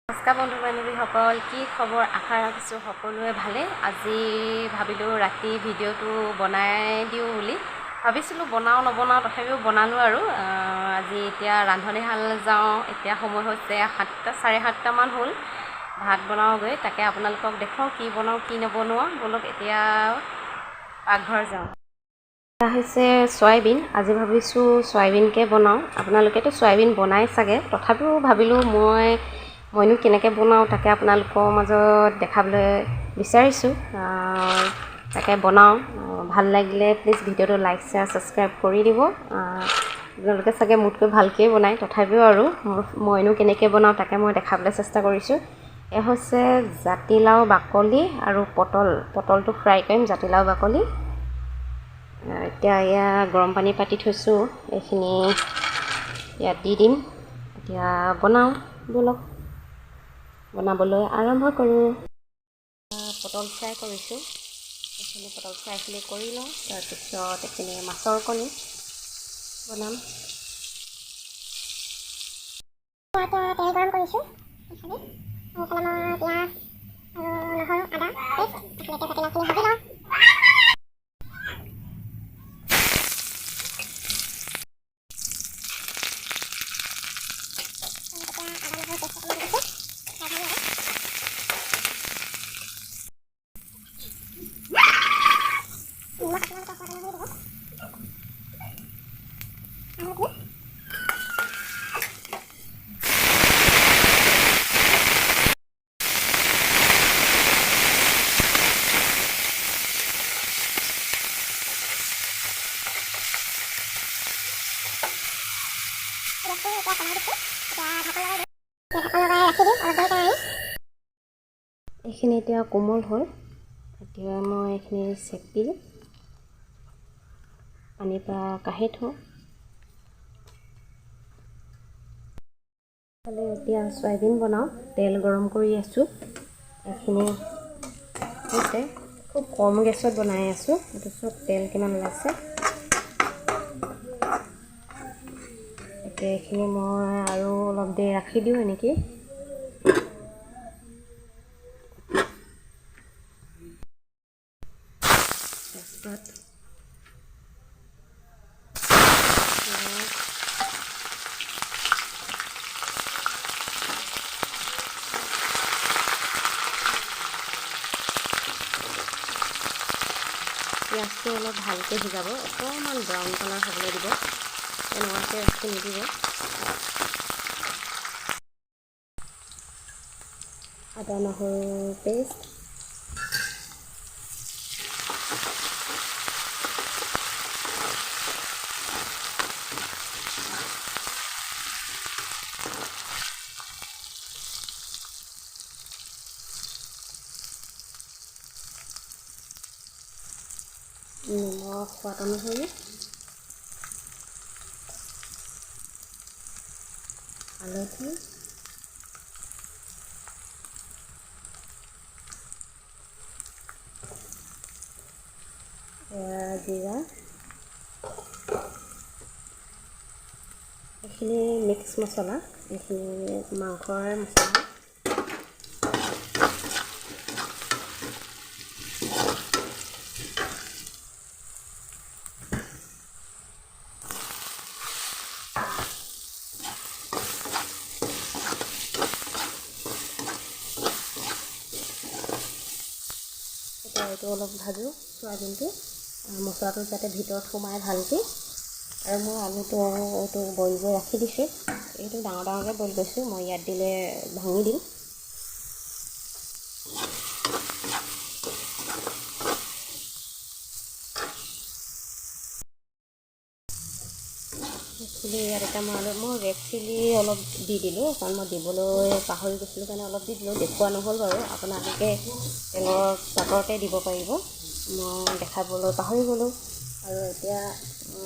নমস্কাৰ বন্ধু বান্ধৱীসকল, কি খবৰ? আশা ৰাখিছোঁ সকলোৱে ভালে। আজি ভাবিলোঁ ৰাতি ভিডিঅ'টো বনাই দিওঁ বুলি ভাবিছিলোঁ। বনাওঁ নবনাওঁ তথাপিও বনালোঁ আৰু আজি এতিয়া ৰান্ধনীশাল যাওঁ। এতিয়া সময় হৈছে 7টা 7:30মান হ'ল। ভাত বনাওঁগৈ, তাকে আপোনালোকক দেখুৱাওঁ কি বনাওঁ কি নবনোৱা। বলক এতিয়া পাকঘৰ যাওঁ। এয়া হৈছে চয়াবিন। আজি ভাবিছোঁ চয়াবিনকে বনাওঁ। আপোনালোকেতো চয়াবিন বনাই চাগে, তথাপিও ভাবিলোঁ মইনো কেনেকৈ বনাওঁ তাকে আপোনালোকৰ মাজত দেখাবলৈ বিচাৰিছোঁ। তাকে বনাওঁ। ভাল লাগিলে প্লিজ ভিডিঅ'টো লাইক শ্বেয়াৰ ছাবস্ক্ৰাইব কৰি দিব। আপোনালোকে চাগে মোতকৈ ভালকৈয়ে বনায়, তথাপিও আৰু মইনো কেনেকৈ বনাওঁ তাকে মই দেখাবলৈ চেষ্টা কৰিছোঁ। এয়া হৈছে জাতিলাও বাকলি আৰু পটলটো ফ্ৰাই কৰিম, জাতিলাও বাকলি। এতিয়া এয়া গৰম পানী পাতি থৈছোঁ, এইখিনি ইয়াত দি দিম। এতিয়া বনাওঁ, ব'লক বনাবলৈ আৰম্ভ কৰোঁ। পটল ফ্ৰাই কৰিছোঁ, এইখিনি পটল ফ্ৰাইখিনি কৰি লওঁ। তাৰপিছত এইখিনি মাছৰ কণী বনাম। তেল গৰম কৰিছোঁ, পিঁয়াজ আৰু নহৰু আদা পেষ্ট জাতিলাওখিনি ভাজি লওঁ। এইখিনি এতিয়া কোমল হ'ল। এতিয়া মই এইখিনি চেপি পানীৰ পৰা কাঢ়ি থওঁ। এতিয়া চয়াবিন বনাওঁ, তেল গৰম কৰি আছোঁ। এইখিনি হৈছে, খুব কম গেছত বনাই আছোঁ। এইটো চব তেল কিমান ওলাইছে। এতিয়া এইখিনি মই আৰু অলপ দেৰি ৰাখি দিওঁ এনেকৈ। তাৰপিছত পিঁয়াজটো অলপ ভালকৈ সিজাব, অকণমান ব্ৰাউন কালাৰ হ'বলৈ দিব। এনেকুৱাকৈ ৰাখি নিদিব। আদা নহৰু পেষ্ট, নিমখ সোৱাদ অনুসৰি, হালধি, জিৰা, এইখিনি মিক্স মছলা, এইখিনি মাংসৰ মছলা। এইটো অলপ ভাজোঁ চয়াবিনটো, মছলাটো যাতে ভিতৰত সোমাই ভালকৈ। আৰু মই আলুটো এইটো বইল কৰি ৰাখি দিছোঁ। এইটো ডাঙৰ ডাঙৰকৈ বইল কৰিছোঁ, মই ইয়াত দিলে ভাঙি দিম। চিলি ইয়াত এটা মই ৰেড চিলি অলপ দি দিলোঁ, কাৰণ মই দিবলৈ পাহৰি গৈছিলোঁ কাৰণে অলপ দি দিলোঁ। দেখুওৱা নহ'ল বাৰু, আপোনালোকে তেলৰ পাতৰতে দিব পাৰিব। মই দেখাবলৈ পাহৰি গ'লোঁ। আৰু এতিয়া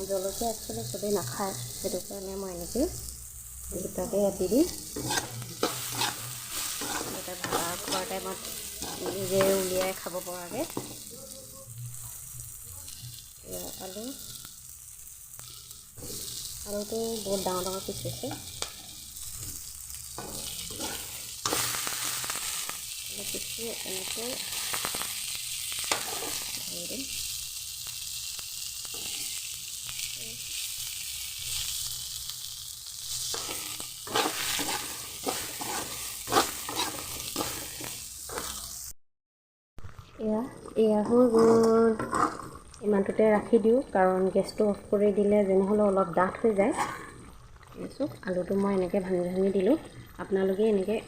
জলকীয়া একচুৱেলি চবেই নাখায়, সেইটো কাৰণে মই এনেকৈ দুটাকৈ দি দিম। এটা খোৱাৰ টাইমত নিজে উলিয়াই খাব পৰাকৈ। আলুটো বহুত ডাঙৰ ডাঙৰ পিচ হৈছে। কিছু এনেকৈ ধৰি দিম। এয়া হৈ গ'ল। ইমানটোতে ৰাখি দিওঁ, কাৰণ গেছটো অফ কৰি দিলে যেনেহ'লেও অলপ ডাঠ হৈ যায়। আলুটো মই এনেকৈ ভাঙি ভাঙি দিলোঁ। আপোনালোকে এনেকৈ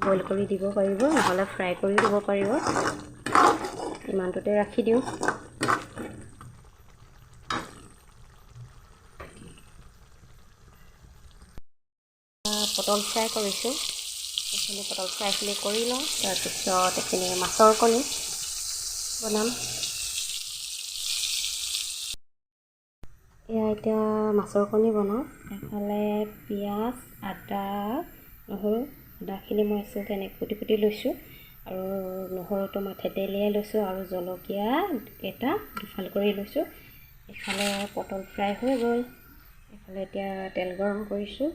বইল কৰি দিব পাৰিব, নহ'লে ফ্ৰাই কৰি দিব পাৰিব। ইমানটোতে ৰাখি দিওঁ। পটল ফ্ৰাই কৰিছোঁ। এইখিনি পটল ফ্ৰাইখিনি কৰি লওঁ, তাৰপিছত এইখিনি মাছৰ কণী বনাম। এতিয়া মাছৰ কণী বনাওঁ। এফালে পিঁয়াজ, আদা, নহৰু, আদাখিনি মই আচলতে এনেকৈ কুটি কুটি লৈছোঁ, আৰু নহৰুটো মই থেতেলিয়াই লৈছোঁ, আৰু জলকীয়া এটা দুফাল কৰি লৈছোঁ। এইফালে পটল ফ্ৰাই হৈ গ'ল। এইফালে এতিয়া তেল গৰম কৰিছোঁ।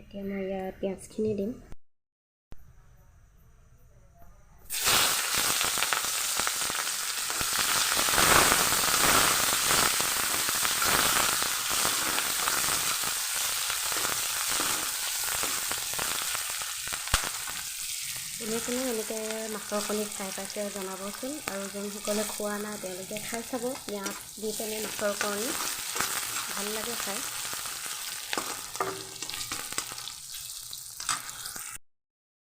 এতিয়া মই ইয়াত পিঁয়াজখিনি দিম। কোনে এনেকৈ মাছৰ কণী খাই পাইছে জনাবচোন, আৰু যোনসকলে খোৱা নাই তেওঁলোকে খাই চাব। পিঁয়াজ দি পেলাই মাছৰ কণী ভাল লাগে খাই।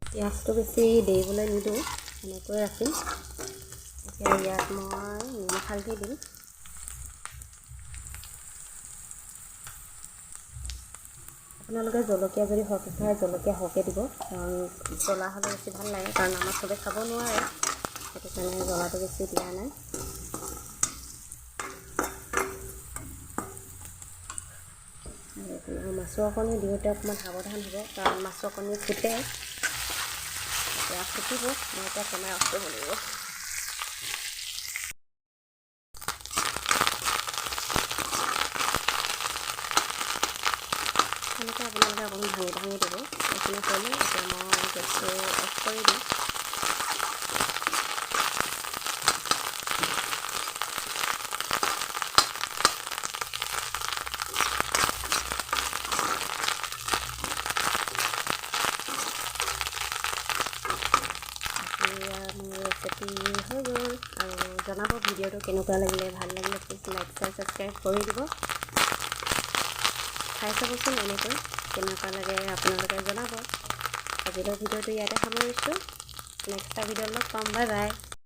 পিঁয়াজটো বেছি দেৰিবলৈ নিদিওঁ, এনেকৈ ৰাখিম। এতিয়া ইয়াত মই নিমখ হালধি দিম। আপোনালোকে জলকীয়া যদি সৰহকৈ খায় জলকীয়া সৰহকৈ দিব, কাৰণ জ্বলা হ'লে বেছি ভাল লাগে, কাৰণ আমাৰ চবে খাব নোৱাৰে, সেইটো কাৰণে জ্বলাটো বেছি দিয়া নাই। মাছৰ কণী দিওঁতে অকণমান সাৱধান হ'ব, কাৰণ মাছৰ কণী ফুটে। এতিয়া ফুটিব, মই এতিয়া কেমেৰা অফ কৰিব লাগিব। এনেকৈ আপোনালোকে অকণমান ভাঙি ভাঙি দিব। এইখিনি হ'লে এতিয়া মই গেছটো অফ কৰি দিম। মোৰ ৰেচিপি হৈ গ'ল, আৰু জনাব ভিডিঅ'টো কেনেকুৱা লাগিলে। ভাল লাগিলে প্লিজ লাইক শ্বেয়াৰ ছাবস্ক্ৰাইব কৰি দিব। খাই চাবচোন এনেকৈ কেনেকুৱা লাগে আপোনালোকে জনাব। আজিলৈ ভিডিঅ'টো ইয়াতে সামৰিছোঁ। নেক্সট এটা ভিডিঅ'ত লগ পাম। Bye bye.